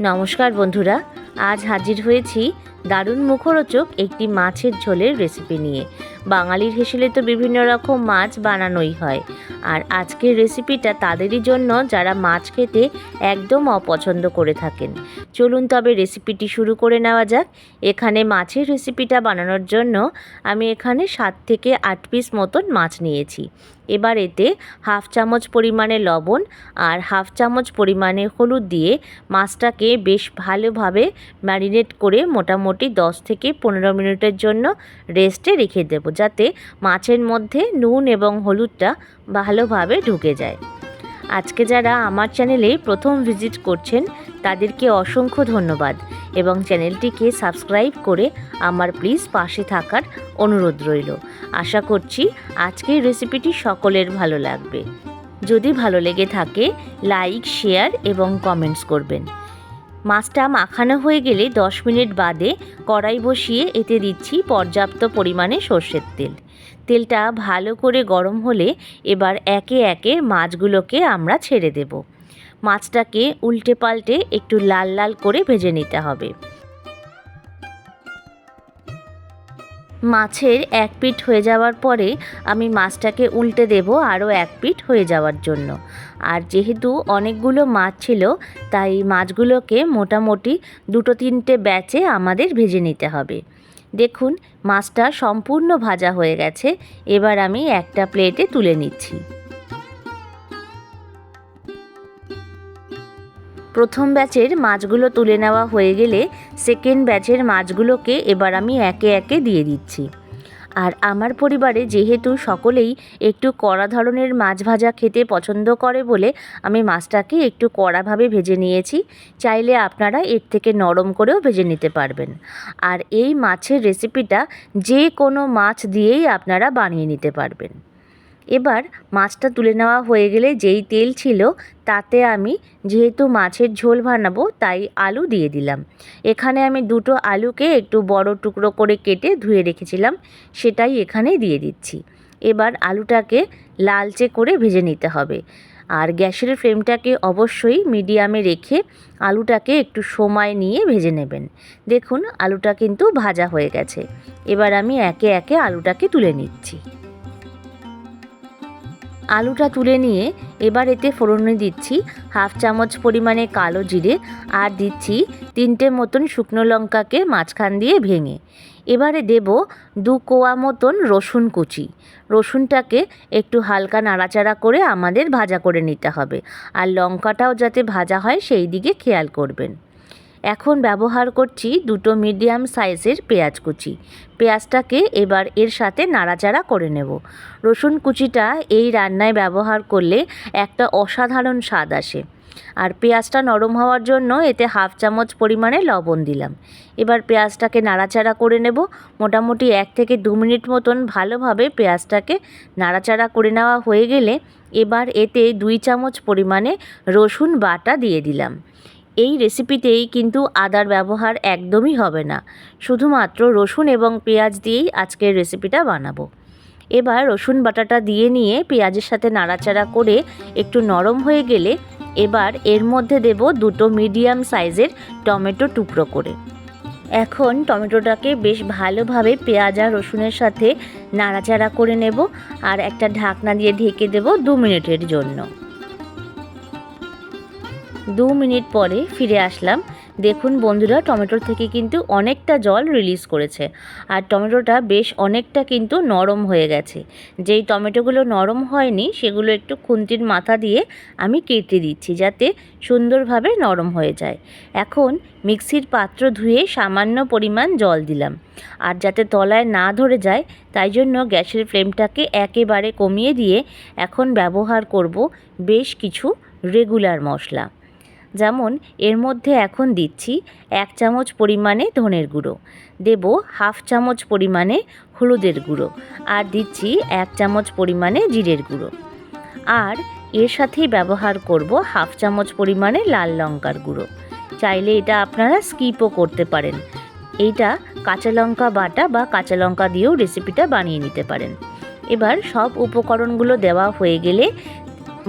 নমস্কার বন্ধুরা, আজ হাজির হয়েছি দারুণ মুখরোচক একটি মাছের ঝোলের রেসিপি নিয়ে। বাঙালির হেসেলে তো বিভিন্ন রকম মাছ বানানোই হয়, আর আজকের রেসিপিটা তাদেরই জন্য যারা মাছ খেতে একদম অপছন্দ করে থাকেন। চলুন তবে রেসিপিটি শুরু করে নেওয়া যাক। এখানে মাছের রেসিপিটা বানানোর জন্য আমি এখানে 7 থেকে 8 পিস মতন মাছ নিয়েছি। এবার এতে হাফ চামচ পরিমাণে লবণ আর হাফ চামচ পরিমাণে হলুদ দিয়ে মাছটাকে বেশ ভালোভাবে ম্যারিনেট করে মোটামুটি 10 থেকে 15 মিনিটের জন্য রেস্টে রেখে দেব, যাতে মাছের মধ্যে নুন এবং হলুদটা ভালোভাবে ঢুকে যায়। আজকে যারা আমার চ্যানেলে প্রথম ভিজিট করছেন তাদেরকে অসংখ্য ধন্যবাদ এবং চ্যানেলটিকে সাবস্ক্রাইব করে আমার প্লিজ পাশে থাকার অনুরোধ রইল। আশা করছি আজকের রেসিপিটি সকলের ভালো লাগবে। যদি ভালো লেগে থাকে লাইক, শেয়ার এবং কমেন্টস করবেন। মাছটা মাখানো হয়ে গেলে 10 মিনিট বাদে কড়াই বসিয়ে এতে দিচ্ছি পর্যাপ্ত পরিমাণে সর্ষের তেল। তেলটা ভালো করে গরম হলে এবার একে একে মাছগুলোকে আমরা ছেড়ে দেব। মাছটাকে উল্টে পাল্টে একটু লাল লাল করে ভেজে নিতে হবে। মাছের এক পিঠ হয়ে যাওয়ার পরে আমি মাছটাকে উল্টে দেব আরও এক পিঠ হয়ে যাওয়ার জন্য। আর যেহেতু অনেকগুলো মাছ ছিল, তাই মাছগুলোকে মোটামুটি 2-3টে ব্যাচে আমাদের ভেজে নিতে হবে। দেখুন মাছটা সম্পূর্ণ ভাজা হয়ে গেছে। এবার আমি একটা প্লেটে তুলে নিচ্ছি। প্রথম ব্যাচের মাছগুলো তুলে নেওয়া হয়ে গেলে সেকেন্ড ব্যাচের মাছগুলোকে এবার আমি একে একে দিয়ে দিচ্ছি। আর আমার পরিবারে যেহেতু সকলেই একটু কড়া ধরনের মাছ ভাজা খেতে পছন্দ করে বলে আমি মাছটাকে একটু কড়াভাবে ভেজে নিয়েছি। চাইলে আপনারা এর থেকে নরম করেও ভেজে নিতে পারবেন। আর এই মাছের রেসিপিটা যে কোনো মাছ দিয়েই আপনারা বানিয়ে নিতে পারবেন। এবার মাছটা তুলে নেওয়া হয়ে গেলে যেই তেল ছিল তাতে আমি যেহেতু মাছের ঝোল বানাবো তাই আলু দিয়ে দিলাম। এখানে আমি 2টো আলুকে একটু বড় টুকরো করে কেটে ধুয়ে রেখেছিলাম, সেটাই এখানে দিয়ে দিচ্ছি। এবার আলুটাকে লালচে করে ভেজে নিতে হবে। আর গ্যাসের ফ্লেমটাকে অবশ্যই মিডিয়ামে রেখে আলুটাকে একটু সময় নিয়ে ভেজে নেবেন। দেখুন আলুটা কিন্তু ভাজা হয়ে গেছে। এবার আমি একে একে আলুটাকে তুলে নিচ্ছি। আলুটা তুলে নিয়ে এবার এতে ফোড়নে দিচ্ছি হাফ চামচ পরিমাণে কালো জিরে আর দিচ্ছি 3টে মতন শুকনো লঙ্কাকে মাঝখান দিয়ে ভেঙে। এবারে দেব 2 কোয়া মতন রসুন কুচি। রসুনটাকে একটু হালকা নাড়াচাড়া করে আমাদের ভাজা করে নিতে হবে, আর লঙ্কাটাও যাতে ভাজা হয় সেই দিকে খেয়াল করবেন। এখন ব্যবহার করছি 2টো মিডিয়াম সাইজের পেঁয়াজ কুচি। পেঁয়াজটাকে এবার এর সাথে নাড়াচাড়া করে নেব। রসুন কুচিটা এই রান্নায় ব্যবহার করলে একটা অসাধারণ স্বাদ আসে। আর পেঁয়াজটা নরম হওয়ার জন্য এতে হাফ চামচ পরিমাণে লবণ দিলাম। এবার পেঁয়াজটাকে নাড়াচাড়া করে নেব। মোটামুটি 1 থেকে 2 মিনিট মতন ভালোভাবে পেঁয়াজটাকে নাড়াচাড়া করে নেওয়া হয়ে গেলে এবার এতে 2 চামচ পরিমাণে রসুন বাটা দিয়ে দিলাম। এই রেসিপিতেই কিন্তু আদার ব্যবহার একদমই হবে না, শুধুমাত্র রসুন এবং পেঁয়াজ দিয়েই আজকের রেসিপিটা বানাবো। এবার রসুন বাটাটা দিয়ে নিয়ে পেঁয়াজের সাথে নাড়াচাড়া করে একটু নরম হয়ে গেলে এবার এর মধ্যে দেব 2টো মিডিয়াম সাইজের টমেটো টুকরো করে। এখন টমেটোটাকে বেশ ভালোভাবে পেঁয়াজ আর রসুনের সাথে নাড়াচাড়া করে নেব আর একটা ঢাকনা দিয়ে ঢেকে দেব 2 মিনিটের জন্য। 2 মিনিট পরে ফিরে আসলাম। দেখুন বন্ধুরা, টমেটোর থেকে কিন্তু অনেকটা জল রিলিজ করেছে আর টমেটোটা বেশ অনেকটা কিন্তু নরম হয়ে গেছে। যেই টমেটোগুলো নরম হয়নি সেগুলো একটু খুন্তির মাথা দিয়ে আমি কেটে দিচ্ছি, যাতে সুন্দরভাবে নরম হয়ে যায়। এখন মিক্সির পাত্র ধুয়ে সামান্য পরিমাণ জল দিলাম, আর যাতে তলায় না ধরে যায় তাই জন্য গ্যাসের ফ্লেমটাকে একেবারে কমিয়ে দিয়ে এখন ব্যবহার করব বেশ কিছু রেগুলার মশলা। যেমন এর মধ্যে এখন দিচ্ছি 1 চামচ পরিমাণে ধনের গুঁড়ো, দেব হাফ চামচ পরিমাণে হলুদের গুঁড়ো আর দিচ্ছি 1 চামচ পরিমাণে জিরের গুঁড়ো। আর এর সাথেই ব্যবহার করব হাফ চামচ পরিমাণে লাল লঙ্কার গুঁড়ো। চাইলে এটা আপনারা স্কিপও করতে পারেন। এইটা কাঁচা লঙ্কা বাটা বা কাঁচা লঙ্কা দিয়েও রেসিপিটা বানিয়ে নিতে পারেন। এবার সব উপকরণগুলো দেওয়া হয়ে গেলে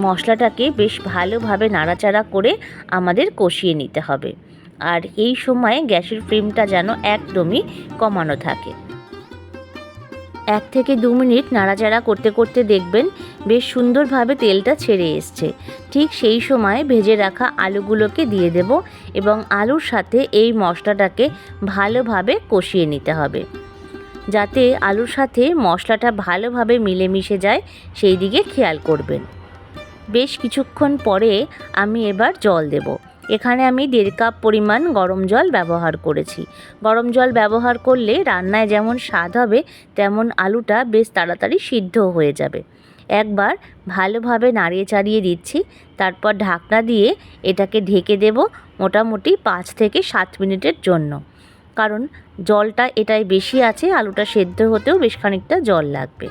মশলাটাকে বেশ ভালোভাবে নাড়াচাড়া করে আমাদের কষিয়ে নিতে হবে। আর এই সময় গ্যাসের ফ্লেমটা যেন একদমই কমানো থাকে। 1 থেকে 2 মিনিট নাড়াচাড়া করতে করতে দেখবেন বেশ সুন্দরভাবে তেলটা ছেড়ে এসছে। ঠিক সেই সময় ভেজে রাখা আলুগুলোকে দিয়ে দেব এবং আলুর সাথে এই মশলাটাকে ভালোভাবে কষিয়ে নিতে হবে, যাতে আলুর সাথে মশলাটা ভালোভাবে মিলেমিশে যায় সেই দিকে খেয়াল করবেন। বেশ কিছুক্ষণ পরে আমি এবার জল দেব। এখানে আমি 1.5 কাপ পরিমাণ গরম জল ব্যবহার করেছি। গরম জল ব্যবহার করলে রান্নায় যেমন স্বাদ হবে, তেমন আলুটা বেশ তাড়াতাড়ি সিদ্ধ হয়ে যাবে। একবার ভালোভাবে নাড়িয়ে চাড়িয়ে দিচ্ছি, তারপর ঢাকনা দিয়ে এটাকে ঢেকে দেব মোটামুটি 5 থেকে 7 মিনিটের জন্য। কারণ জলটা এটাই বেশি আছে, আলুটা সেদ্ধ হতেও বেশ খানিকটা জল লাগবে।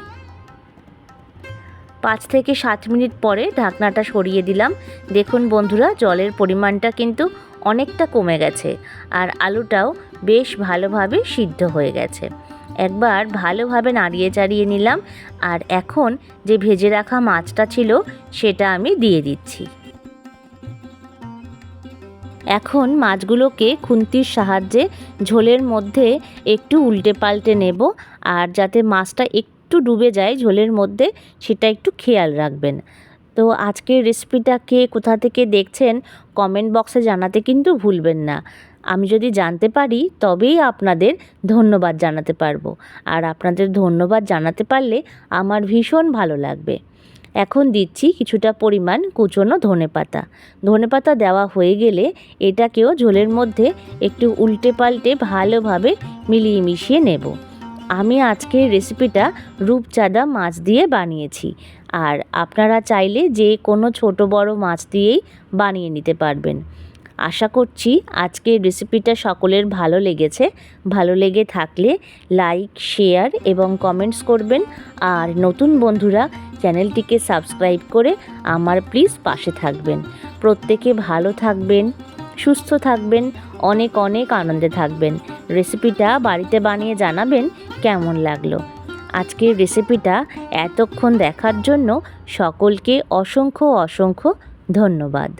5 থেকে 7 মিনিট পরে ঢাকনাটা সরিয়ে দিলাম। দেখুন বন্ধুরা, জলের পরিমাণটা কিন্তু অনেকটা কমে গেছে আর আলুটাও বেশ ভালোভাবে সিদ্ধ হয়ে গেছে। একবার ভালোভাবে নাড়িয়ে চাড়িয়ে নিলাম আর এখন যে ভেজে রাখা মাছটা ছিল সেটা আমি দিয়ে দিচ্ছি। এখন মাছগুলোকে খুন্তির সাহায্যে ঝোলের মধ্যে একটু উল্টে পাল্টে নেব, আর যাতে মাছটা একটু ডুবে যায় ঝোলের মধ্যে সেটা একটু খেয়াল রাখবেন। তো আজকের রেসিপিটা কে কোথা থেকে দেখছেন কমেন্ট বক্সে জানাতে কিন্তু ভুলবেন না। আমি যদি জানতে পারি তবেই আপনাদের ধন্যবাদ জানাতে পারবো, আর আপনাদের ধন্যবাদ জানাতে পারলে আমার ভীষণ ভালো লাগবে। এখন দিচ্ছি কিছুটা পরিমাণ কুচনো ধনেপাতা। ধনেপাতা দেওয়া হয়ে গেলে এটাকেও ঝোলের মধ্যে একটু উল্টে পাল্টে ভালোভাবে মিলিয়ে মিশিয়ে নেব। আমি আজকের রেসিপিটা রূপচাঁদা মাছ দিয়ে বানিয়েছি, আর আপনারা চাইলে যে কোনো ছোট বড় মাছ দিয়েই বানিয়ে নিতে পারবেন। আশা করছি আজকের রেসিপিটা সকলের ভালো লেগেছে। ভালো লেগে থাকলে লাইক, শেয়ার এবং কমেন্টস করবেন, আর নতুন বন্ধুরা চ্যানেলটিকে সাবস্ক্রাইব করে আমার প্লিজ পাশে থাকবেন। প্রত্যেকে ভালো থাকবেন, সুস্থ থাকবেন, অনেক অনেক আনন্দে থাকবেন। রেসিপিটা বাড়িতে বানিয়ে জানাবেন কেমন লাগলো। আজকের রেসিপিটা এতক্ষণ দেখার জন্য সকলকে অসংখ্য অসংখ্য ধন্যবাদ।